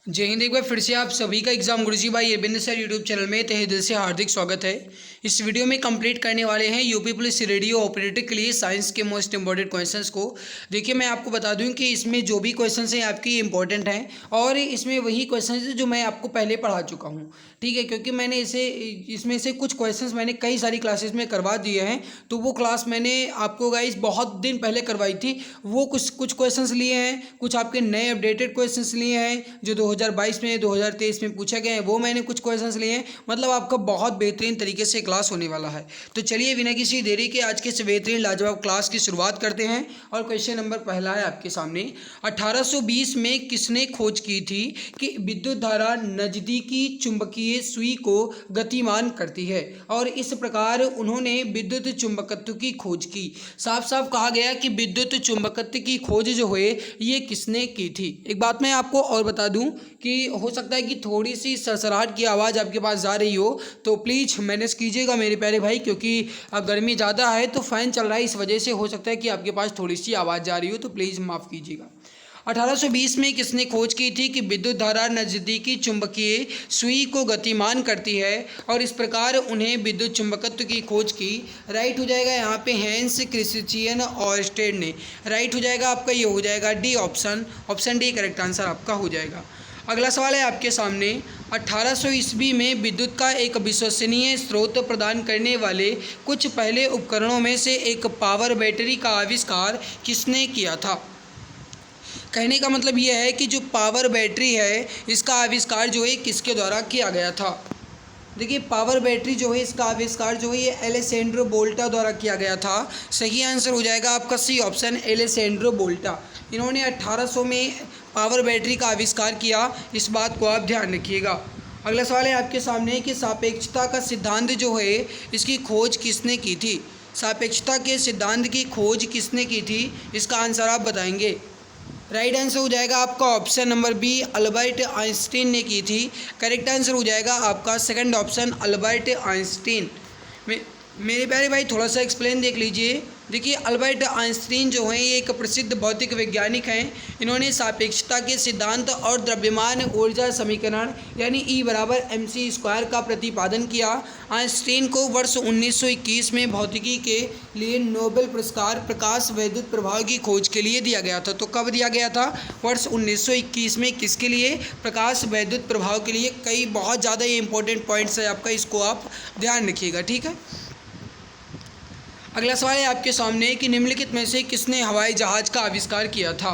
जय हिंद। एक बार फिर से आप सभी का एग्जाम गुरुजी भाई अरविंद सर यूट्यूब चैनल में तहे दिल से हार्दिक स्वागत है। इस वीडियो में कंप्लीट करने वाले हैं यूपी पुलिस रेडियो ऑपरेटर के लिए साइंस के मोस्ट इंपॉर्टेंट क्वेश्चंस को। देखिए, मैं आपको बता दूं कि इसमें जो भी क्वेश्चंस हैं आपकी इंपॉर्टेंट हैं और इसमें वही क्वेश्चंस हैं जो मैं आपको पहले पढ़ा चुका हूँ, ठीक है। क्योंकि मैंने इसमें से कुछ क्वेश्चंस मैंने कई सारी क्लासेस में करवा दिए हैं, तो वो क्लास मैंने आपको गाइस बहुत दिन पहले करवाई थी। वो कुछ क्वेश्चंस लिए हैं, कुछ आपके नए अपडेटेड क्वेश्चंस लिए हैं जो 2022 में 2023 में पूछे गए हैं, वो मैंने कुछ क्वेश्चंस लिए हैं। मतलब आपका बहुत बेहतरीन तरीके से क्लास होने वाला है। तो चलिए बिना किसी देरी के आज के इस बेहतरीन लाजवाब क्लास की शुरुआत करते हैं। और क्वेश्चन नंबर पहला है आपके सामने, 1820 में किसने खोज की थी कि विद्युत धारा नजदीकी चुंबकीय सुई को गतिमान करती है, और इस प्रकार उन्होंने विद्युत चुंबकत्व की खोज की। साफ साफ कहा गया कि विद्युत चुंबकत्व की खोज जो है ये किसने की थी। एक बात मैं आपको और बता दूं कि हो सकता है कि थोड़ी सी सरसराहट की आवाज़ आपके पास जा रही हो, तो प्लीज़ मैनेज कीजिएगा मेरे प्यारे भाई, क्योंकि गर्मी ज़्यादा है तो फ़ैन चल रहा है, इस वजह से हो सकता है कि आपके पास थोड़ी सी आवाज़ जा रही हो, तो प्लीज़ माफ़ कीजिएगा। 1820 में किसने खोज की थी कि विद्युत धारा नज़दीकी चुंबकीय सुई को गतिमान करती है और इस प्रकार उन्हें विद्युत चुंबकत्व की खोज की। राइट हो जाएगा यहाँ पे हैंस क्रिश्चियन ऑयस्टेड ने। राइट हो जाएगा आपका, ये हो जाएगा D option D correct answer आपका हो जाएगा। अगला सवाल है आपके सामने, 1800 ईस्वी में विद्युत का एक विश्वसनीय स्रोत प्रदान करने वाले कुछ पहले उपकरणों में से एक पावर बैटरी का आविष्कार किसने किया था। कहने का मतलब यह है कि जो पावर बैटरी है इसका आविष्कार जो है किसके द्वारा किया गया था। देखिए, पावर बैटरी जो है इसका आविष्कार जो है ये एलेसेंड्रो वोल्टा द्वारा किया गया था। सही आंसर हो जाएगा आपका सी ऑप्शन, एलेसेंड्रो वोल्टा। इन्होंने 1800 में पावर बैटरी का आविष्कार किया, इस बात को आप ध्यान रखिएगा। अगला सवाल है आपके सामने कि सापेक्षता का सिद्धांत जो है इसकी खोज किसने की थी। सापेक्षता के सिद्धांत की खोज किसने की थी, इसका आंसर आप बताएंगे। राइट आंसर हो जाएगा आपका option number B, Albert Einstein ने की थी। करेक्ट आंसर हो जाएगा आपका सेकंड ऑप्शन, अल्बर्ट आइंस्टीन। मेरे प्यारे भाई थोड़ा सा एक्सप्लेन देख लीजिए। देखिए, अल्बर्ट आइंस्टीन जो हैं ये एक प्रसिद्ध भौतिक वैज्ञानिक हैं। इन्होंने सापेक्षता के सिद्धांत और द्रव्यमान ऊर्जा समीकरण यानी E=mc² का प्रतिपादन किया। आइंस्टीन को वर्ष 1921 में भौतिकी के लिए नोबेल पुरस्कार प्रकाश वैद्युत प्रभाव की खोज के लिए दिया गया था। तो कब दिया गया था? वर्ष 1921 में। किसके लिए? प्रकाश वैद्युत प्रभाव के लिए। कई बहुत ज़्यादा ये इंपॉर्टेंट पॉइंट्स है आपका, इसको आप ध्यान रखिएगा, ठीक है। अगला सवाल है आपके सामने कि निम्नलिखित में से किसने हवाई जहाज़ का आविष्कार किया था।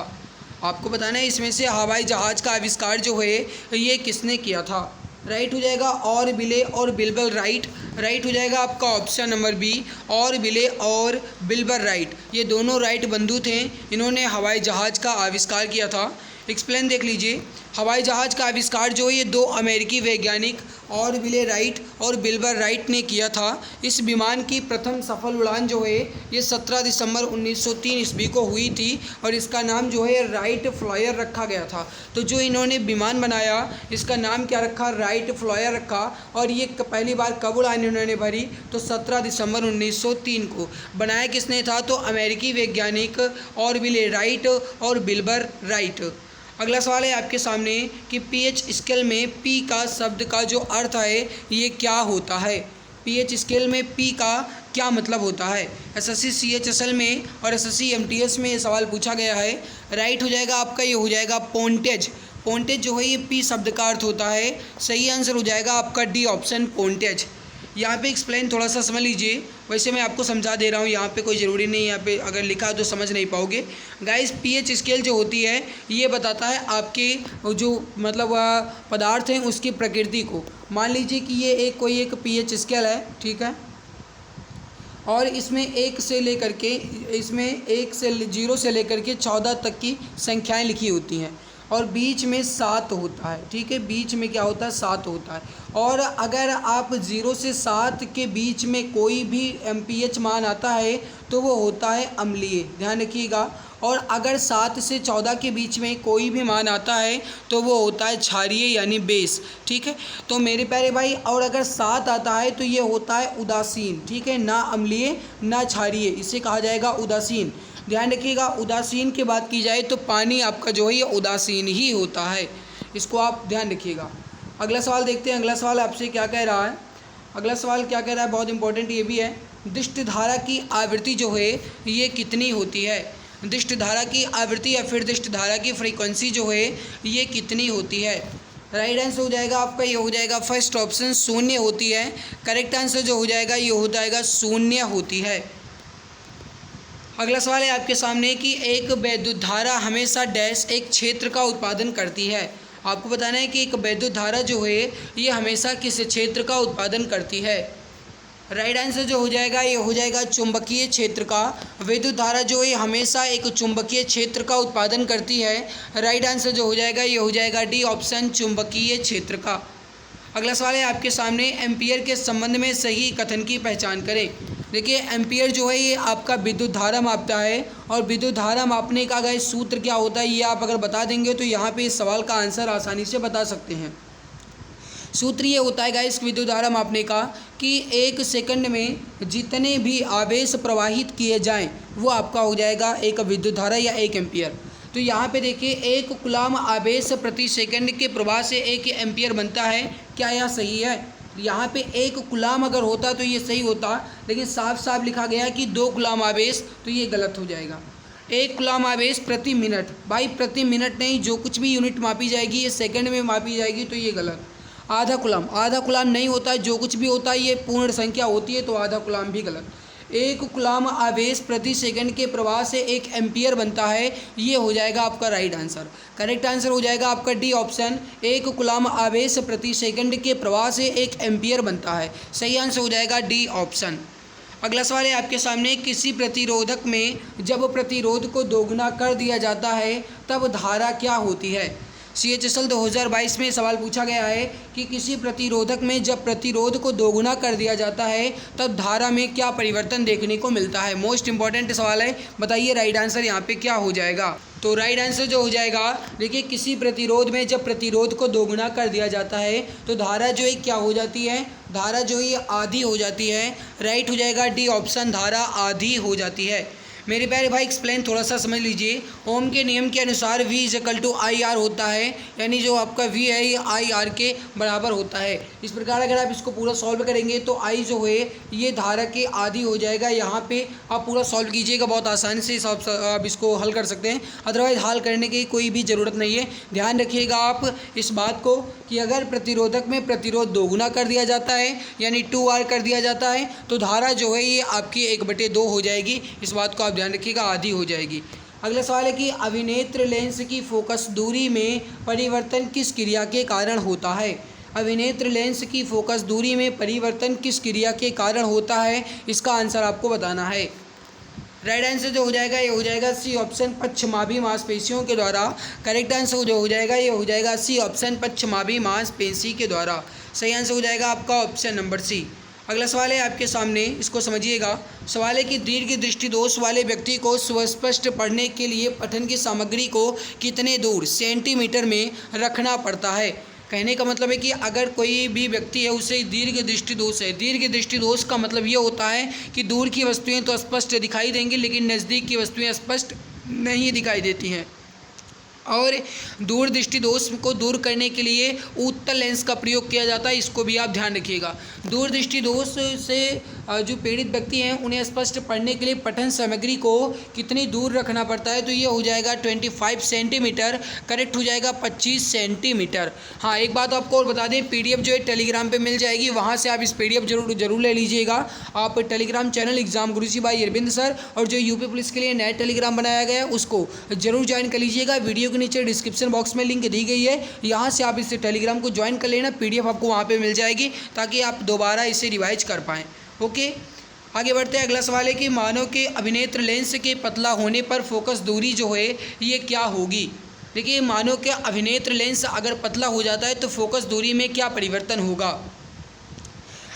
आपको बताना है इसमें से हवाई जहाज़ का आविष्कार जो है ये किसने किया था। राइट हो जाएगा ऑरविले और विल्बर राइट। राइट हो जाएगा आपका ऑप्शन नंबर बी, ऑरविले और विल्बर राइट। ये दोनों राइट बंधु थे, इन्होंने हवाई जहाज़ का आविष्कार किया था। एक्सप्लेन देख लीजिए। हवाई जहाज़ का आविष्कार जो है ये दो अमेरिकी वैज्ञानिक ऑरविले राइट और विल्बर राइट ने किया था। इस विमान की प्रथम सफल उड़ान जो है ये 17 दिसंबर 1903 ईस्वी को हुई थी और इसका नाम जो है राइट फ्लायर रखा गया था। तो जो इन्होंने विमान बनाया इसका नाम क्या रखा? राइट फ्लायर रखा। और ये पहली बार कब उड़ान इन्होंने भरी? तो 17 दिसंबर 1903 को। बनाया किसने था? तो अमेरिकी वैज्ञानिक ऑरविले राइट और विल्बर राइट। अगला सवाल है आपके सामने कि पीएच स्केल में पी का शब्द का जो अर्थ है ये क्या होता है। पीएच स्केल में पी का क्या मतलब होता है? एसएससी CHSL में और SSC MTS में ये सवाल पूछा गया है। राइट हो जाएगा आपका, ये हो जाएगा पोंटेज। पोंटेज जो है ये पी शब्द का अर्थ होता है। सही आंसर हो जाएगा आपका डी ऑप्शन, पोंटेज। यहाँ पे एक्सप्लेन थोड़ा सा समझ लीजिए, वैसे मैं आपको समझा दे रहा हूँ, यहाँ पे कोई ज़रूरी नहीं है, यहाँ पे अगर लिखा तो समझ नहीं पाओगे। गाइस, पीएच स्केल जो होती है ये बताता है आपके जो मतलब पदार्थ हैं उसकी प्रकृति को। मान लीजिए कि ये कोई एक पीएच स्केल है, ठीक है, और इसमें 1 से लेकर के 0 से लेकर के 14 तक की संख्याएँ लिखी होती हैं और बीच में 7 होता है, ठीक है। बीच में क्या होता है? 7 होता है। और अगर आप 0 से 7 के बीच में कोई भी pH मान आता है तो वो होता है अम्लीय, ध्यान रखिएगा। और अगर 7 से 14 के बीच में कोई भी मान आता है तो वो होता है क्षारीय यानी बेस, ठीक है। तो मेरे प्यारे भाई, और अगर 7 आता है तो ये होता है उदासीन, ठीक है, ना अम्लीय ना क्षारीय, इसे कहा जाएगा उदासीन। ध्यान रखिएगा, उदासीन की बात की जाए तो पानी आपका जो है ये उदासीन ही होता है। इसको आप ध्यान रखिएगा। अगला सवाल देखते हैं, अगला सवाल आपसे क्या कह रहा है। अगला सवाल क्या कह रहा है, बहुत इंपॉर्टेंट ये भी है। दृष्ट धारा की आवृत्ति जो है ये कितनी होती है। दृष्ट धारा की आवृत्ति या फिर दृष्ट धारा की फ्रीक्वेंसी जो है ये कितनी होती है। राइट आंसर हो जाएगा आपका, ये हो जाएगा फर्स्ट ऑप्शन, शून्य होती है। करेक्ट आंसर जो हो जाएगा ये हो जाएगा शून्य होती है। अगला सवाल है आपके सामने कि एक वैद्युत धारा हमेशा डैश एक क्षेत्र का उत्पादन करती है। आपको बताना है कि एक वैद्युत धारा जो है ये हमेशा किस क्षेत्र का उत्पादन करती है। राइट आंसर जो हो जाएगा ये हो जाएगा चुंबकीय क्षेत्र का। विद्युत धारा जो है हमेशा एक चुंबकीय क्षेत्र का उत्पादन करती है। राइट आंसर जो हो जाएगा ये हो जाएगा डी ऑप्शन, चुंबकीय क्षेत्र का। अगला सवाल है आपके सामने, एम्पियर के संबंध में सही कथन की पहचान करें। देखिए एम्पियर जो है ये आपका विद्युत धारा मापता है, और विद्युत धारा मापने का अगर सूत्र क्या होता है ये आप अगर बता देंगे तो यहाँ पे इस सवाल का आंसर आसानी से बता सकते हैं। सूत्र ये होता है गाइस विद्युत धारा मापने का कि 1 सेकंड में जितने भी आवेश प्रवाहित किए जाएं वो आपका हो जाएगा एक विद्युत धारा या 1 एम्पियर। तो यहाँ पे देखिए 1 कूलम आवेश प्रति सेकंड के प्रवाह से 1 एम्पियर बनता है। क्या यह सही है। यहाँ पे 1 कूलम अगर होता तो ये सही होता, लेकिन साफ साफ लिखा गया कि 2 कूलम आवेश, तो ये गलत हो जाएगा। 1 कूलम आवेश प्रति मिनट, भाई प्रति मिनट नहीं, जो कुछ भी यूनिट मापी जाएगी ये सेकंड में मापी जाएगी, तो ये गलत। आधा कूलम नहीं होता है, जो कुछ भी होता है ये पूर्ण संख्या होती है, तो आधा कूलम भी गलत। 1 कूलम आवेश प्रति सेकंड के प्रवाह से 1 एम्पियर बनता है, ये हो जाएगा आपका राइट आंसर। करेक्ट आंसर हो जाएगा आपका डी ऑप्शन, 1 कूलम आवेश प्रति सेकंड के प्रवाह से 1 एम्पियर बनता है। सही आंसर हो जाएगा डी ऑप्शन। अगला सवाल है आपके सामने, किसी प्रतिरोधक में जब प्रतिरोध को दोगुना कर दिया जाता है तब धारा क्या होती है। CHSL 2022 में सवाल पूछा गया है कि किसी प्रतिरोधक में जब प्रतिरोध को दोगुना कर दिया जाता है तब धारा में क्या परिवर्तन देखने को मिलता है। मोस्ट इंपॉर्टेंट सवाल है, बताइए राइट आंसर यहाँ पे क्या हो जाएगा। तो राइट आंसर जो हो जाएगा, देखिए किसी प्रतिरोध में जब प्रतिरोध को दोगुना कर दिया जाता है तो धारा जो है क्या हो जाती है, धारा जो है आधी हो जाती है। राइट हो जाएगा डी ऑप्शन, धारा आधी हो जाती है। मेरे प्यारे भाई एक्सप्लेन थोड़ा सा समझ लीजिए। ओम के नियम के अनुसार V = IR होता है, यानी जो आपका V है ये IR के बराबर होता है। इस प्रकार अगर आप इसको पूरा सॉल्व करेंगे तो I जो है ये धारा के आधी हो जाएगा। यहाँ पे आप पूरा सॉल्व कीजिएगा, बहुत आसानी से आप इसको हल कर सकते हैं, अदरवाइज हल करने की कोई भी ज़रूरत नहीं है। ध्यान रखिएगा आप इस बात को कि अगर प्रतिरोधक में प्रतिरोध दोगुना कर दिया जाता है यानी 2R कर दिया जाता है तो धारा जो है ये आपकी 1/2 हो जाएगी। इस बात को ध्यान रखिएगा, आधी हो जाएगी। अगला सवाल है कि अभिनेत्र लेंस की फोकस दूरी में परिवर्तन किस क्रिया के कारण होता है। अभिनेत्र लेंस की फोकस दूरी में परिवर्तन किस क्रिया के कारण होता है, इसका आंसर आपको बताना है। राइट आंसर जो हो जाएगा ये हो जाएगा सी ऑप्शन, पश्चमाभी मांसपेशियों के द्वारा। करेक्ट आंसर जो हो जाएगा ये हो जाएगा सी ऑप्शन, पश्चमाभी मांसपेशी के द्वारा। सही आंसर हो जाएगा आपका ऑप्शन नंबर सी। अगला सवाल है आपके सामने, इसको समझिएगा। सवाल है कि दीर्घ दृष्टि दोष वाले व्यक्ति को सुस्पष्ट पढ़ने के लिए पठन की सामग्री को कितने दूर सेंटीमीटर में रखना पड़ता है। कहने का मतलब है कि अगर कोई भी व्यक्ति है उसे दीर्घ दृष्टि दोष है। दीर्घ दृष्टि दोष का मतलब ये होता है कि दूर की वस्तुएं तो स्पष्ट दिखाई देंगी लेकिन नज़दीक की वस्तुएं स्पष्ट नहीं दिखाई देती हैं। और दूर दृष्टि दोष को दूर करने के लिए उत्तल लेंस का प्रयोग किया जाता है, इसको भी आप ध्यान रखिएगा। दूर दृष्टि दोष से जो पीड़ित व्यक्ति हैं उन्हें स्पष्ट पढ़ने के लिए पठन सामग्री को कितनी दूर रखना पड़ता है, तो ये हो जाएगा 25 सेंटीमीटर। करेक्ट हो जाएगा 25 सेंटीमीटर। हाँ, एक बात आपको और बता दें, PDF जो है टेलीग्राम पे मिल जाएगी, वहाँ से आप इस PDF जरूर ले लीजिएगा। आप Telegram channel exam Guruji by Arvind sir, और जो यूपी पुलिस के लिए नया टेलीग्राम बनाया गया है उसको जरूर ज्वाइन कर लीजिएगा। वीडियो के नीचे डिस्क्रिप्शन बॉक्स में लिंक दी गई है, यहाँ से आप इस टेलीग्राम को ज्वाइन कर लेना। PDF आपको वहाँ पे मिल जाएगी ताकि आप दोबारा इसे रिवाइज कर पाएँ। ओके, आगे बढ़ते हैं। अगला सवाल है कि मानव के अभिनेत्र लेंस के पतला होने पर फोकस दूरी जो है ये क्या होगी। देखिए, मानव के अभिनेत्र लेंस अगर पतला हो जाता है तो फोकस दूरी में क्या परिवर्तन होगा।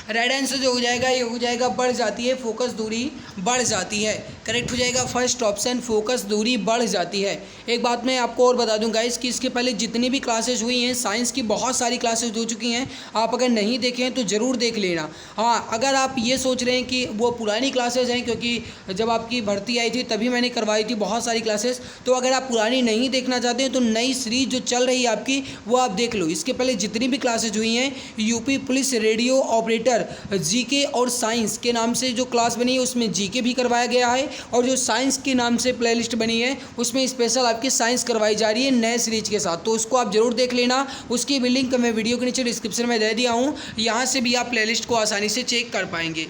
राइट आंसर जो हो जाएगा ये हो जाएगा बढ़ जाती है, फोकस दूरी बढ़ जाती है। करेक्ट हो जाएगा फर्स्ट ऑप्शन, फोकस दूरी बढ़ जाती है। एक बात मैं आपको और बता दूं गाइस कि इसके पहले जितनी भी क्लासेस हुई हैं साइंस की बहुत सारी क्लासेस हो चुकी हैं, आप अगर नहीं देखे हैं तो ज़रूर देख लेना। हाँ, अगर आप ये सोच रहे हैं कि वो पुरानी क्लासेस हैं, क्योंकि जब आपकी भर्ती आई थी तभी मैंने करवाई थी बहुत सारी क्लासेस, तो अगर आप पुरानी नहीं देखना चाहते हैं तो नई सीरीज जो चल रही है आपकी वो आप देख लो। इसके पहले जितनी भी क्लासेज हुई हैं UP police radio operator GK और साइंस के नाम से जो क्लास बनी है उसमें जीके भी करवाया गया है, और जो साइंस के नाम से प्लेलिस्ट बनी है उसमें स्पेशल आपकी साइंस करवाई जा रही है नए सीरीज के साथ, तो उसको आप जरूर देख लेना। उसकी भी लिंक मैं वीडियो के नीचे डिस्क्रिप्शन में दे दिया हूँ, यहाँ से भी आप प्लेलिस्ट को आसानी से चेक कर पाएंगे।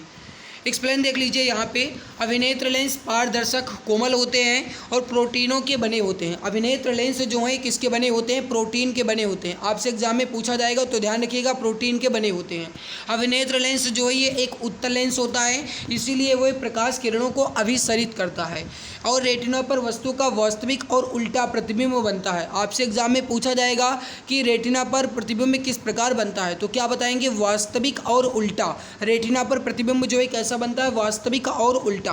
एक्सप्लेन देख लीजिए यहाँ पे, अभिनेत्र लेंस पारदर्शक कोमल होते हैं और प्रोटीनों के बने होते हैं। अभिनेत्र लेंस जो है किसके बने होते हैं? प्रोटीन के बने होते हैं। आपसे एग्जाम में पूछा जाएगा तो ध्यान रखिएगा, प्रोटीन के बने होते हैं। अभिनेत्र लेंस जो है ये एक उत्तल लेंस होता है, इसीलिए वो प्रकाश किरणों को अभिसरित करता है और रेटिना पर वस्तु का वास्तविक और उल्टा प्रतिबिंब बनता है। आपसे एग्जाम में पूछा जाएगा कि रेटिना पर प्रतिबिंब किस प्रकार बनता है, तो क्या बताएंगे? वास्तविक और उल्टा। रेटिना पर प्रतिबिंब जो है कैसा बनता है? वास्तविक और उल्टा।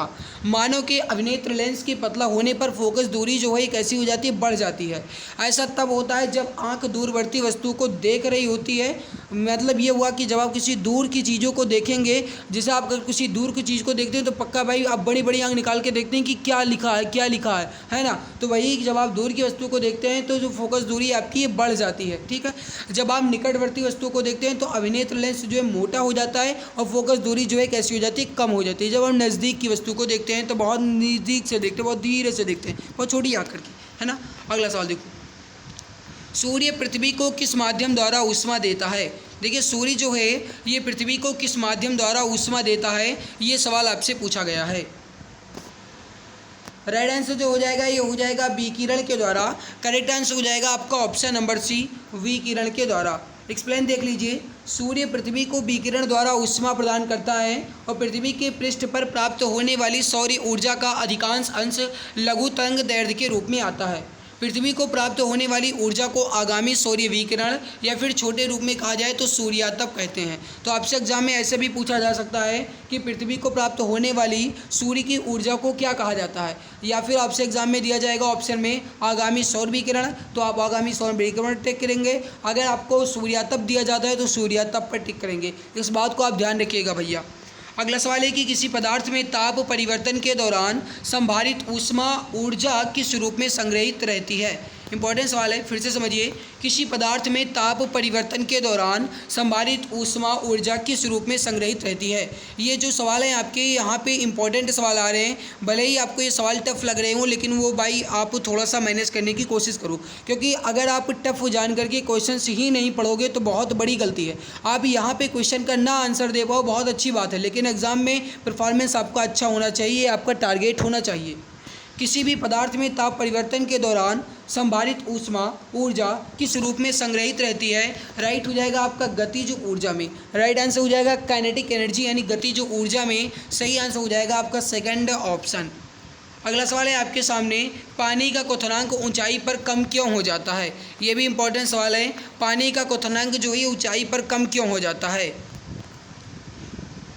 मानव के अभिनेत्र लेंस के पतला होने पर फोकस दूरी जो है कैसी हो जाती है? बढ़ जाती है। ऐसा तब होता है जब आंख दूरवर्ती वस्तु को देख रही होती है। मतलब ये हुआ कि जब आप किसी दूर की चीज़ों को देखेंगे, जैसे आप अगर किसी दूर की चीज़ को देखते हैं तो पक्का भाई आप बड़ी बड़ी आंख निकाल के देखते हैं कि क्या लिखा है, क्या लिखा है ना। तो वही जब आप दूर की वस्तु को देखते हैं तो जो फोकस दूरी आपकी ये बढ़ जाती है, ठीक है। जब आप निकटवर्ती वस्तु को देखते हैं तो अभिनेत्र लेंस जो है मोटा हो जाता है और फोकस दूरी जो है कैसी हो जाती है? कम हो जाती है। जब हम नज़दीक की वस्तु को देखते हैं तो बहुत नज़दीक से देखते हैं, बहुत धीरे से देखते हैं, बहुत छोटी आँख करके, है ना। अगला सवाल देखो, सूर्य पृथ्वी को किस माध्यम द्वारा ऊष्मा देता है? देखिए सूर्य जो है ये पृथ्वी को किस माध्यम द्वारा ऊष्मा देता है, ये सवाल आपसे पूछा गया है। राइट आंसर जो हो जाएगा ये हो जाएगा विकिरण के द्वारा। करेक्ट आंसर हो जाएगा आपका ऑप्शन नंबर सी, विकिरण के द्वारा। एक्सप्लेन देख लीजिए, सूर्य पृथ्वी को विकिरण द्वारा ऊष्मा प्रदान करता है और पृथ्वी के पृष्ठ पर प्राप्त होने वाली सौर ऊर्जा का अधिकांश अंश लघु तरंग दैर्ध्य के रूप में आता है। पृथ्वी को प्राप्त होने वाली ऊर्जा को आगामी सौर्य विकिरण या फिर छोटे रूप में कहा जाए तो सूर्यातप कहते हैं। तो आपसे एग्जाम में ऐसे भी पूछा जा सकता है कि पृथ्वी को प्राप्त होने वाली सूर्य की ऊर्जा को क्या कहा जाता है, या फिर आपसे एग्जाम में दिया जाएगा ऑप्शन में आगामी सौर विकिरण, तो आप आगामी सौर विकिरण टिक करेंगे। अगर आपको सूर्यातप दिया जाता है तो सूर्यातप पर टिक करेंगे। इस बात को आप ध्यान रखिएगा भैया। अगला सवाल है कि किसी पदार्थ में ताप परिवर्तन के दौरान संभारित ऊष्मा ऊर्जा किस रूप में संग्रहित रहती है? इंपॉर्टेंट सवाल है, फिर से समझिए। किसी पदार्थ में ताप परिवर्तन के दौरान संभारित ऊष्मा ऊर्जा किस रूप में संग्रहित रहती है? ये जो सवाल है आपके यहाँ पे इंपॉर्टेंट सवाल आ रहे हैं। भले ही आपको ये सवाल टफ लग रहे हों, लेकिन वो भाई आप थोड़ा सा मैनेज करने की कोशिश करो, क्योंकि अगर आप टफ जान करके क्वेश्चन ही नहीं पढ़ोगे तो बहुत बड़ी गलती है। आप यहाँ पे क्वेश्चन का ना आंसर दे पाओ बहुत अच्छी बात है, लेकिन एग्जाम में परफॉर्मेंस आपका अच्छा होना चाहिए, आपका टारगेट होना चाहिए। किसी भी पदार्थ में ताप परिवर्तन के दौरान संभारित ऊष्मा ऊर्जा किस रूप में संग्रहित रहती है? राइट हो जाएगा आपका गतिज ऊर्जा में। राइट आंसर हो जाएगा काइनेटिक एनर्जी यानी गतिज ऊर्जा में। सही आंसर हो जाएगा आपका सेकंड ऑप्शन। अगला सवाल है आपके सामने, पानी का क्वथनांक ऊंचाई पर कम क्यों हो जाता है? ये भी इंपॉर्टेंट सवाल है। पानी का क्वथनांक जो है ऊंचाई पर कम क्यों हो जाता है?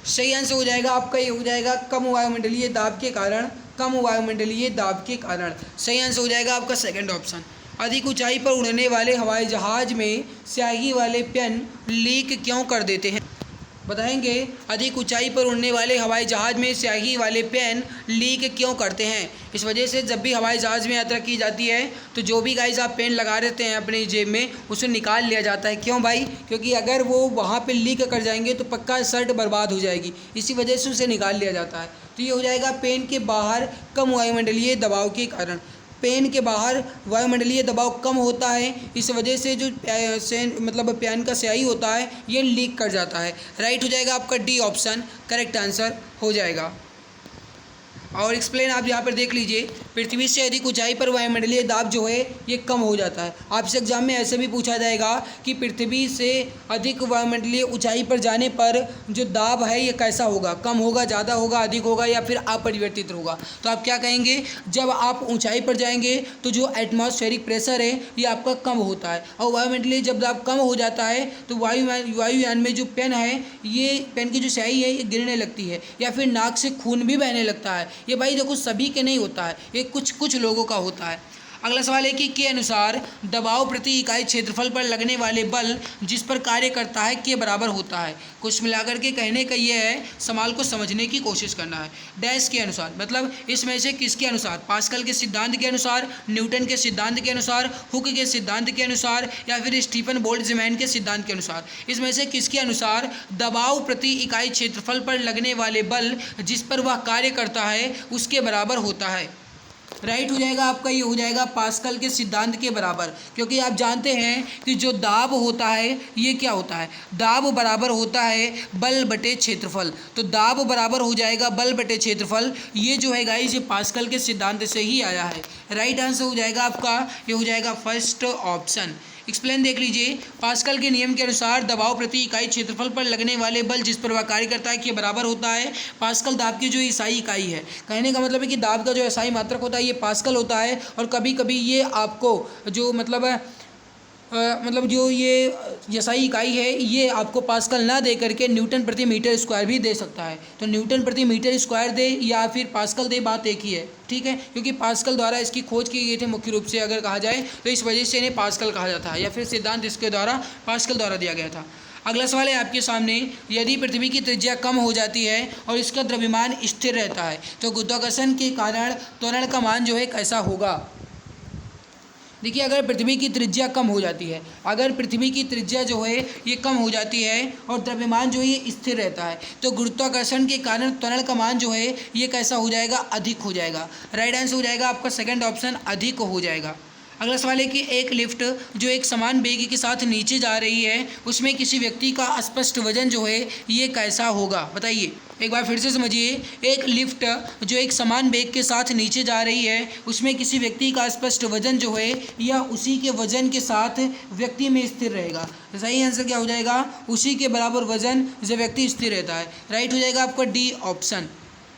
सही आंसर हो जाएगा आपका ये हो जाएगा कम वायुमंडलीय दाब के कारण। कम वायुमंडलीय दाब के कारण। सही आंसर हो जाएगा आपका सेकंड ऑप्शन। अधिक ऊंचाई पर उड़ने वाले हवाई जहाज में स्याही वाले पेन लीक क्यों कर देते हैं? बताएंगे, अधिक ऊंचाई पर उड़ने वाले हवाई जहाज में स्याही वाले पेन लीक क्यों करते हैं? इस वजह से जब भी हवाई जहाज में यात्रा की जाती है तो जो भी गाइस आप पेन लगा रहते हैं अपनी जेब में उसे निकाल लिया जाता है। क्यों भाई? क्योंकि अगर वो वहाँ पे लीक कर जाएंगे तो पक्का शर्ट बर्बाद हो जाएगी, इसी वजह से उसे निकाल लिया जाता है। तो ये हो जाएगा पेन के बाहर कम वायुमंडलीय दबाव के कारण। पेन के बाहर वायुमंडलीय दबाव कम होता है, इस वजह से जो पेन का स्याही होता है ये लीक कर जाता है। राइट हो जाएगा आपका डी ऑप्शन करेक्ट आंसर हो जाएगा। और एक्सप्लेन आप यहाँ पर देख लीजिए, पृथ्वी से अधिक ऊंचाई पर वायुमंडलीय दाब जो है ये कम हो जाता है। आपसे एग्जाम में ऐसे भी पूछा जाएगा कि पृथ्वी से अधिक वायुमंडलीय ऊंचाई पर जाने पर जो दाब है ये कैसा होगा, कम होगा, ज़्यादा होगा, अधिक होगा या फिर अपरिवर्तित होगा। तो आप क्या कहेंगे, जब आप ऊंचाई पर जाएंगे तो जो एटमॉस्फेरिक प्रेशर है ये आपका कम होता है, और वायुमंडलीय जब दाब कम हो जाता है तो वायुयान में जो पेन है, ये पेन की जो स्याही है ये गिरने लगती है या फिर नाक से खून भी बहने लगता है। ये भाई देखो सभी के नहीं होता है, ये कुछ लोगों का होता है। अगला सवाल है कि के अनुसार दबाव प्रति इकाई क्षेत्रफल पर लगने वाले बल जिस पर कार्य करता है के बराबर होता है। कुछ मिलाकर के कहने का ये है, सवाल को समझने की कोशिश करना है। डैश के अनुसार मतलब इसमें से किसके अनुसार, पास्कल के सिद्धांत के अनुसार, न्यूटन के सिद्धांत के अनुसार, हुक के सिद्धांत के अनुसार या फिर स्टीफन बोल्ट्जमैन के सिद्धांत के अनुसार। इसमें से किसके अनुसार दबाव प्रति इकाई क्षेत्रफल पर लगने वाले बल जिस पर वह कार्य करता है उसके बराबर होता है। राइट हो जाएगा आपका, ये हो जाएगा पास्कल के सिद्धांत के बराबर, क्योंकि आप जानते हैं कि जो दाब होता है ये क्या होता है, दाब बराबर होता है बल बटे क्षेत्रफल। तो दाब बराबर हो जाएगा बल बटे क्षेत्रफल, ये जो है गाइस ये पास्कल के सिद्धांत से ही आया है। राइट आंसर हो जाएगा आपका, ये हो जाएगा फर्स्ट ऑप्शन। एक्सप्लेन देख लीजिए, पास्कल के नियम के अनुसार दबाव प्रति इकाई क्षेत्रफल पर लगने वाले बल जिस पर वह कार्य करता है के बराबर होता है पास्कल दाब की जो ईसाई इकाई है। कहने का मतलब है कि दाब का जो एसआई मात्रक होता है ये पास्कल होता है, और कभी कभी ये आपको जो मतलब जो ये एसआई इकाई है ये आपको पास्कल ना दे करके न्यूटन प्रति मीटर स्क्वायर भी दे सकता है। तो न्यूटन प्रति मीटर स्क्वायर दे या फिर पास्कल दे, बात एक ही है, ठीक है, क्योंकि पास्कल द्वारा इसकी खोज की गई थी मुख्य रूप से अगर कहा जाए तो, इस वजह से इन्हें पास्कल कहा जाता है या फिर सिद्धांत इसके द्वारा पास्कल द्वारा दिया गया था। अगला सवाल है आपके सामने, यदि पृथ्वी की त्रिज्या कम हो जाती है और इसका द्रव्यमान स्थिर रहता है तो गुरुत्वाकर्षण के कारण त्वरण का मान जो है कैसा होगा। देखिए, अगर पृथ्वी की त्रिज्या कम हो जाती है, अगर पृथ्वी की त्रिज्या जो है ये कम हो जाती है और द्रव्यमान जो है ये स्थिर रहता है तो गुरुत्वाकर्षण के कारण त्वरण का मान जो है ये कैसा हो जाएगा, अधिक हो जाएगा। राइट आंसर हो जाएगा आपका सेकंड ऑप्शन, अधिक हो जाएगा। अगला सवाल है कि एक लिफ्ट जो एक समान वेग के साथ नीचे जा रही है उसमें किसी व्यक्ति का स्पष्ट वजन जो है ये कैसा होगा, बताइए। एक बार फिर से समझिए, एक लिफ्ट जो एक समान वेग के साथ नीचे जा रही है उसमें किसी व्यक्ति का स्पष्ट वजन जो है या उसी के वजन के साथ व्यक्ति में स्थिर रहेगा। सही आंसर क्या हो जाएगा, उसी के बराबर वजन जो व्यक्ति स्थिर रहता है। राइट हो जाएगा आपका डी ऑप्शन।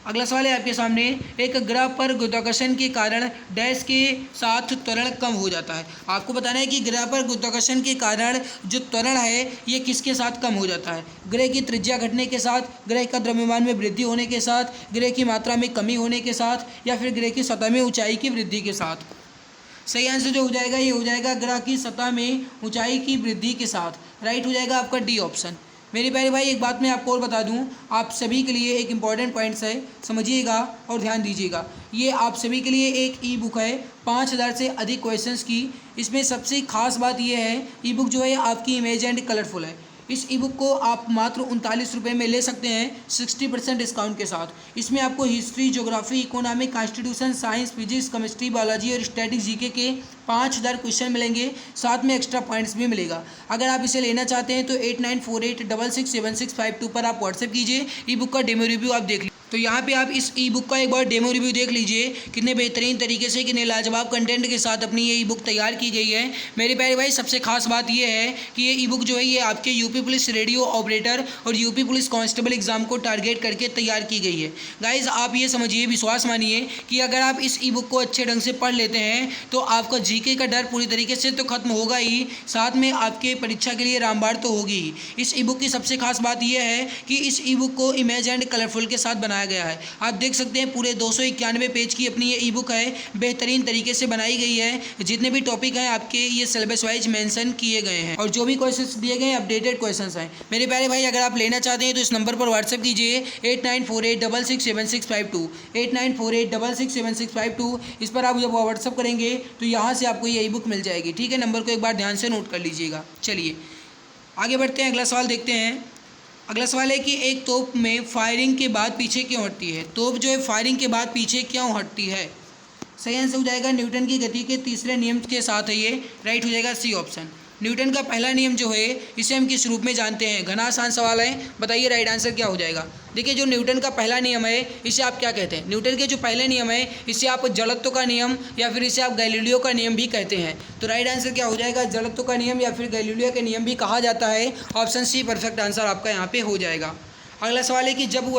अगला सवाल है आपके सामने, एक ग्रह पर गुरुत्वाकर्षण के कारण डैश के साथ त्वरण कम हो जाता है। आपको बताना है कि ग्रह पर गुरुत्वाकर्षण के कारण जो त्वरण है ये किसके साथ कम हो जाता है, ग्रह की त्रिज्या घटने के साथ, ग्रह का द्रव्यमान में वृद्धि होने के साथ, ग्रह की मात्रा में कमी होने के साथ, या फिर ग्रह की सतह में ऊंचाई की वृद्धि के साथ। सही आंसर जो हो जाएगा ये हो जाएगा ग्रह की सतह में ऊंचाई की वृद्धि के साथ। राइट हो जाएगा आपका डी ऑप्शन। मेरे प्यारे भाई, एक बात मैं आपको और बता दूं, आप सभी के लिए एक इम्पॉर्टेंट पॉइंट्स है, समझिएगा और ध्यान दीजिएगा। ये आप सभी के लिए एक ई बुक है 5000 से अधिक क्वेश्चंस की। इसमें सबसे खास बात यह है, ई बुक जो है आपकी इमेज एंड कलरफुल है। इस ई बुक को आप मात्र 39 रुपये में ले सकते हैं 60% डिस्काउंट के साथ। इसमें आपको history, geography, economic, constitution, science, physics, chemistry, biology और स्टैटिक जीके के 5000 क्वेश्चन मिलेंगे, साथ में एक्स्ट्रा पॉइंट्स भी मिलेगा। अगर आप इसे लेना चाहते हैं तो 8948667652 पर आप व्हाट्सएप कीजिए। ई बुक का डेमो रिव्यू आप देख लीजिए। तो यहाँ पे आप इस ई बुक का एक बार डेमो रिव्यू देख लीजिए, कितने बेहतरीन तरीके से, कितने लाजवाब कंटेंट के साथ अपनी ये ई बुक तैयार की गई है। मेरे प्यारे भाई, सबसे खास बात ये है कि ये ई बुक जो है ये आपके यूपी पुलिस रेडियो ऑपरेटर और यूपी पुलिस कांस्टेबल एग्जाम को टारगेट करके तैयार की गई है। गाइज, आप ये समझिए, विश्वास मानिए कि अगर आप इस ई बुक को अच्छे ढंग से पढ़ लेते हैं तो आपका जीके का डर पूरी तरीके से तो खत्म होगा ही, साथ में आपके परीक्षा के लिए रामबाण तो होगी ही। इस ई बुक की सबसे खास बात यह है कि इस ई बुक को इमेज एंड कलरफुल के साथ बनाया गया है। आप देख सकते हैं पूरे 291 पेज की अपनी ये ई बुक है, बेहतरीन तरीके से बनाई गई है। जितने भी टॉपिक हैं आपके ये सिलेबस वाइज मेंशन किए गए हैं और जो भी क्वेश्चंस दिए गए हैं अपडेटेड क्वेश्चंस हैं। मेरे प्यारे भाई, अगर आप लेना चाहते हैं तो इस नंबर पर व्हाट्सएप कीजिए 8948667652 8948667652। इस पर आप जब व्हाट्सएप करेंगे तो यहाँ से आपको ये ई बुक मिल जाएगी, ठीक है। नंबर को एक बार ध्यान से नोट कर लीजिएगा। चलिए आगे बढ़ते हैं, अगला सवाल देखते हैं। अगला सवाल है कि एक तोप में फायरिंग के बाद पीछे क्यों हटती है। तोप जो है फायरिंग के बाद पीछे क्यों हटती है। सही आंसर हो जाएगा न्यूटन की गति के तीसरे नियम के साथ है ये। राइट हो जाएगा सी ऑप्शन। न्यूटन का पहला नियम जो है इसे हम किस रूप में जानते हैं? घना आसान सवाल है, बताइए राइट आंसर क्या हो जाएगा। देखिए जो न्यूटन का पहला नियम है इसे आप क्या कहते हैं? न्यूटन के जो पहले नियम है इसे आप जड़त्व का नियम या फिर इसे आप गैलीलियो का नियम भी कहते हैं। तो राइट आंसर क्या हो जाएगा? जड़त्व का नियम या फिर गैलीलियो का नियम भी कहा जाता है। ऑप्शन सी परफेक्ट आंसर आपका यहाँ पे हो जाएगा। अगला सवाल है कि जब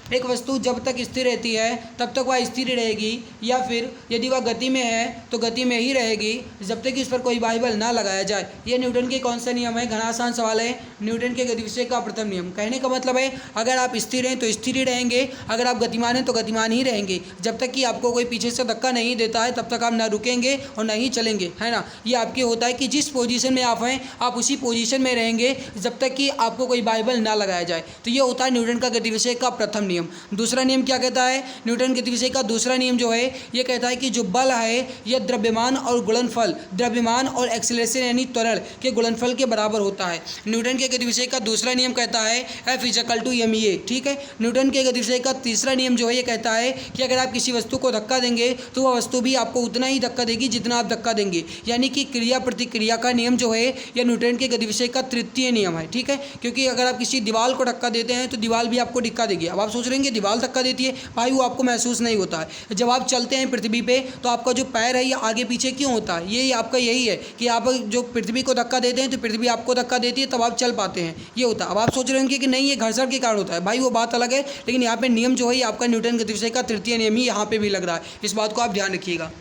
एक वस्तु जब तक स्थिर रहती है तब तक वह स्थिर रहेगी, या फिर यदि वह गति में है तो गति में ही रहेगी जब तक इस पर कोई बाह्य बल ना लगाया जाए। यह न्यूटन के कौन सा नियम है? घना आसान सवाल है। न्यूटन के गति विषय का प्रथम नियम। कहने का मतलब है अगर आप स्थिर हैं तो स्थिर ही रहेंगे, अगर आप गतिमान हैं तो गतिमान ही रहेंगे। जब तक कि आपको कोई पीछे से धक्का नहीं देता है तब तक आप ना रुकेंगे और ना ही चलेंगे, है ना। ये आपके होता है कि जिस पोजीशन में आप हैं आप उसी पोजीशन में रहेंगे जब तक कि आपको कोई बाह्य बल ना लगाया जाए। तो ये होता है न्यूटन का गति विषय का प्रथम नियम। दूसरा नियम क्या कहता है? न्यूटन गति विषय का दूसरा नियम जो है ये कहता है कि जो बल है यह द्रव्यमान और गुणनफल, द्रव्यमान और एक्सेलरेशन यानी त्वरण के गुणनफल के बराबर होता है। न्यूटन के गति विषय का दूसरा नियम कहता है F = ma। ठीक है। न्यूटन के गति विषय का तीसरा नियम जो है ये कहता है कि अगर आप किसी वस्तु को धक्का देंगे तो वह वस्तु भी आपको उतना ही धक्का देगी जितना आप धक्का देंगे, यानी कि क्रिया प्रतिक्रिया का नियम जो है यह न्यूटन के गति विषय का तृतीय नियम है। ठीक है। क्योंकि अगर आप किसी दीवार को धक्का देते हैं तो दीवार भी आपको धक्का देगी। अब आप सोच रहे हैं दीवार धक्का देती है, भाई वो आपको महसूस नहीं होता है। जब आप चलते हैं पृथ्वी पे तो आपका जो पैर है ये आगे पीछे क्यों होता है? ये आपका यही है कि आप जो पृथ्वी को धक्का देते हैं तो पृथ्वी आपको धक्का देती है, तब आप चल पाते हैं, ये होता है। अब आप सोच रहे होंगे कि नहीं ये घर्षण के कारण होता है, भाई वो बात अलग है, लेकिन यहाँ पे नियम जो है ये आपका न्यूटन गति विषय का तृतीय नियम ही यहाँ पे भी लग रहा है। इस बात को आप ध्यान रखिएगा।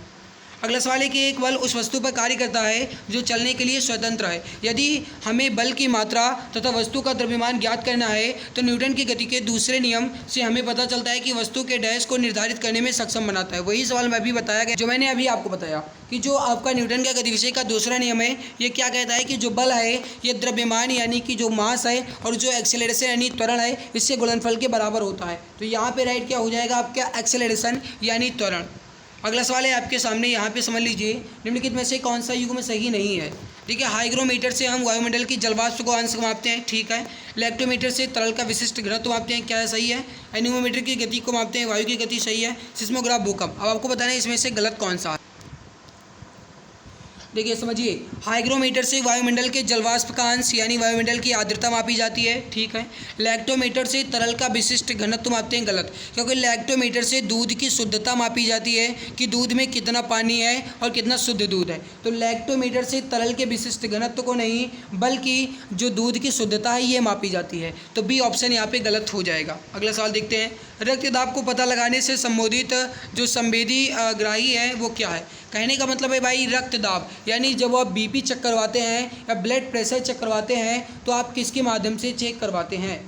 अगला सवाल है कि एक बल उस वस्तु पर कार्य करता है जो चलने के लिए स्वतंत्र है। यदि हमें बल की मात्रा तथा वस्तु का द्रव्यमान ज्ञात करना है तो न्यूटन की गति के दूसरे नियम से हमें पता चलता है कि वस्तु के डैश को निर्धारित करने में सक्षम बनाता है। वही सवाल मैं अभी बताया गया जो मैंने अभी आपको बताया कि जो आपका न्यूटन का गति विषय का दूसरा नियम है ये क्या कहता है कि जो बल है ये द्रव्यमान यानी कि जो मास है और जो एक्सेलरेशन यानी त्वरण है इससे गुणनफल के बराबर होता है। तो यहाँ पे राइट क्या हो जाएगा आपका? एक्सेलरेशन यानी त्वरण। अगला सवाल है आपके सामने, यहाँ पे समझ लीजिए निम्नलिखित में से कौन सा युग्म सही नहीं है। देखिए हाइग्रोमीटर से हम वायुमंडल की जलवाष्प को अंश मापते हैं, ठीक है। लैक्टोमीटर से तरल का विशिष्ट घनत्व मापते हैं, क्या है? सही है। एनीमोमीटर की गति को मापते हैं, वायु की गति, सही है। सिस्मोग्राफ भूकंप। अब आपको बताना है इसमें से गलत कौन सा है। देखिए समझिए, हाइग्रोमीटर से वायुमंडल के जलवाष्प का अंश यानी वायुमंडल की आर्द्रता मापी जाती है, ठीक है। लैक्टोमीटर से तरल का विशिष्ट घनत्व मापते हैं, गलत। क्योंकि लैक्टोमीटर से दूध की शुद्धता मापी जाती है कि दूध में कितना पानी है और कितना शुद्ध दूध है। तो लैक्टोमीटर से तरल के विशिष्ट घनत्व को नहीं बल्कि जो दूध की शुद्धता है ये मापी जाती है। तो बी ऑप्शन यहाँ पे गलत हो जाएगा। अगला सवाल देखते हैं। रक्तदाब को पता लगाने से संबोधित जो संवेदी ग्राही है वो क्या है? कहने का मतलब है भाई रक्तदाब यानी जब आप बीपी चेक करवाते हैं या ब्लड प्रेशर चेक करवाते हैं तो आप किसके माध्यम से चेक करवाते हैं?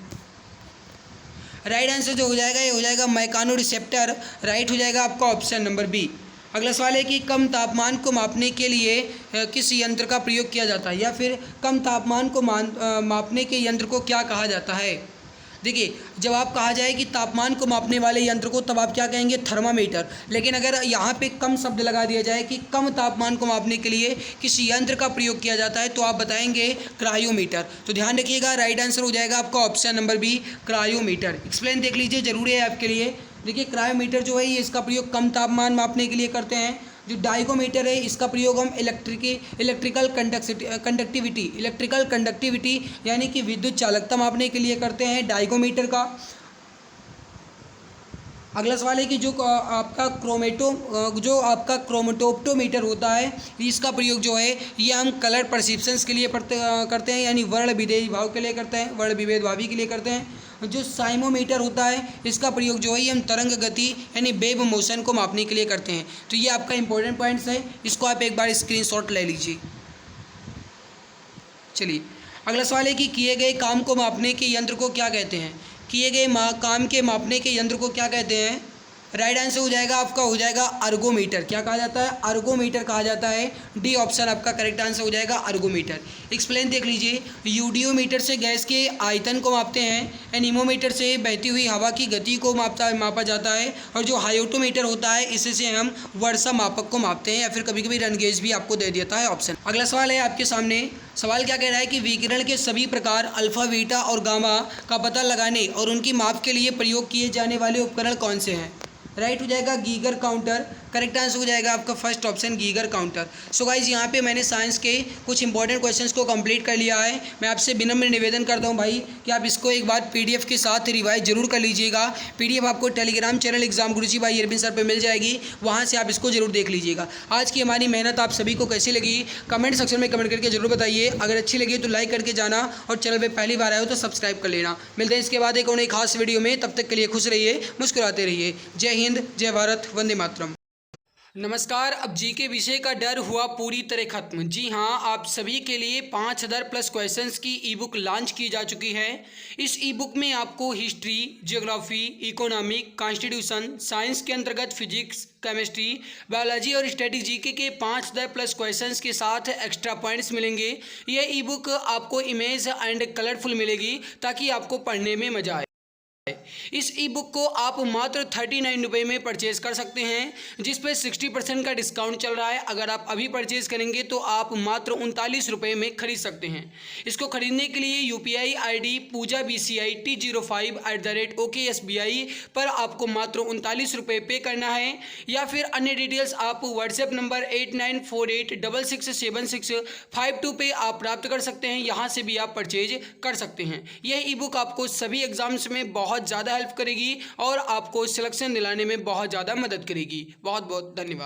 राइट आंसर जो हो जाएगा ये हो जाएगा मैकानो रिसेप्टर। राइट हो जाएगा आपका ऑप्शन नंबर बी। अगला सवाल है कि कम तापमान को मापने के लिए किस यंत्र का प्रयोग किया जाता है, या फिर कम तापमान को मापने के यंत्र को क्या कहा जाता है? देखिए जब आप कहा जाए कि तापमान को मापने वाले यंत्र को तब आप क्या कहेंगे? थर्मामीटर। लेकिन अगर यहाँ पे कम शब्द लगा दिया जाए कि कम तापमान को मापने के लिए किस यंत्र का प्रयोग किया जाता है तो आप बताएंगे क्रायोमीटर। तो ध्यान रखिएगा राइट आंसर हो जाएगा आपका option number B cryometer. Explain देख लीजिए, जरूरी है आपके लिए। देखिए क्रायोमीटर जो है ये इसका प्रयोग कम तापमान मापने के लिए करते हैं। जो डाइगोमीटर है इसका प्रयोग हम इलेक्ट्रिकल कंडक्टिविटी यानी कि विद्युत चालकता मापने के लिए करते हैं डाइगोमीटर का। अगला सवाल है कि जो आपका क्रोमेटोप्टोमीटर होता है इसका प्रयोग जो है ये हम कलर परसेप्शंस के लिए करते हैं यानी वर्ण विभेद भाव के लिए करते हैं, वर्ण विभेद भावी के लिए करते हैं। जो साइमोमीटर होता है इसका प्रयोग जो है ये हम तरंग गति यानी वेव मोशन को मापने के लिए करते हैं। तो ये आपका इंपॉर्टेंट पॉइंट्स है, इसको आप एक बार स्क्रीनशॉट ले लीजिए। चलिए अगला सवाल है कि किए गए काम को मापने के यंत्र को क्या कहते हैं? किए गए काम के मापने के यंत्र को क्या कहते हैं? राइट आंसर हो जाएगा आपका हो जाएगा अर्गोमीटर। क्या कहा जाता है? अर्गोमीटर कहा जाता है। डी ऑप्शन आपका करेक्ट आंसर हो जाएगा अर्गोमीटर। एक्सप्लेन देख लीजिए। यूडियोमीटर से गैस के आयतन को मापते हैं, एनीमोमीटर से बहती हुई हवा की गति को मापा जाता है, और जो हाइटोमीटर होता है इससे हम वर्षा मापक को मापते हैं या फिर कभी कभी रन गेज भी आपको दे देता है ऑप्शन। अगला सवाल है आपके सामने। सवाल क्या कह रहा है कि विकिरण के सभी प्रकार अल्फा, बीटा और गामा का पता लगाने और उनकी माप के लिए प्रयोग किए जाने वाले उपकरण कौन से हैं? राइट हो जाएगा गीगर काउंटर, करेक्ट आंसर हो जाएगा आपका first option Geiger counter. So guys यहाँ पे मैंने साइंस के कुछ इंपॉर्टेंट क्वेश्चंस को कंप्लीट कर लिया है। मैं आपसे विनम्र निवेदन करता हूँ भाई कि आप इसको एक बार पीडीएफ के साथ रिवाइज जरूर कर लीजिएगा। पीडीएफ आपको टेलीग्राम चैनल एग्जाम गुरुजी भाई अरविंद सर पे मिल जाएगी, वहाँ से आप इसको जरूर देख लीजिएगा। आज की हमारी मेहनत आप सभी को कैसी लगी कमेंट सेक्शन में कमेंट करके जरूर बताइए। अगर अच्छी लगी तो लाइक करके जाना और चैनल पे पहली बार आए हो तो सब्सक्राइब कर लेना। मिलते हैं इसके बाद एक और नई खास वीडियो में, तब तक के लिए खुश रहिए, मुस्कुराते रहिए। जय हिंद, जय भारत, वंदे मातरम। नमस्कार। अब जी के विषय का डर हुआ पूरी तरह खत्म। जी हाँ, आप सभी के लिए 5000 प्लस क्वेश्चंस की ई बुक लॉन्च की जा चुकी है। इस ई बुक में आपको history, geography, economic, constitution, science के अंतर्गत फिजिक्स, केमिस्ट्री, बायोलॉजी और स्टैटिक जीके के 5000 प्लस क्वेश्चंस के साथ एक्स्ट्रा पॉइंट्स मिलेंगे। यह ई बुक आपको इमेज एंड कलरफुल मिलेगी ताकि आपको पढ़ने में मजा आए। इस ई बुक को आप मात्र 39 रुपये में परचेज कर सकते हैं, जिस पे 60% का डिस्काउंट चल रहा है। अगर आप अभी परचेज करेंगे तो आप मात्र 39 रुपये में खरीद सकते हैं। इसको खरीदने के लिए UPI ID पूजा BCI T05@OKSBI पर आपको मात्र 39 रुपये पे करना है, या फिर अन्य डिटेल्स आप व्हाट्सएप नंबर 8948667652 पे आप प्राप्त कर सकते हैं। यहाँ से भी आप परचेज कर सकते हैं। यह ई बुक आपको सभी एग्जाम्स में बहुत ज़्यादा हेल्प करेगी और आपको सिलेक्शन दिलाने में बहुत ज़्यादा मदद करेगी। बहुत बहुत धन्यवाद।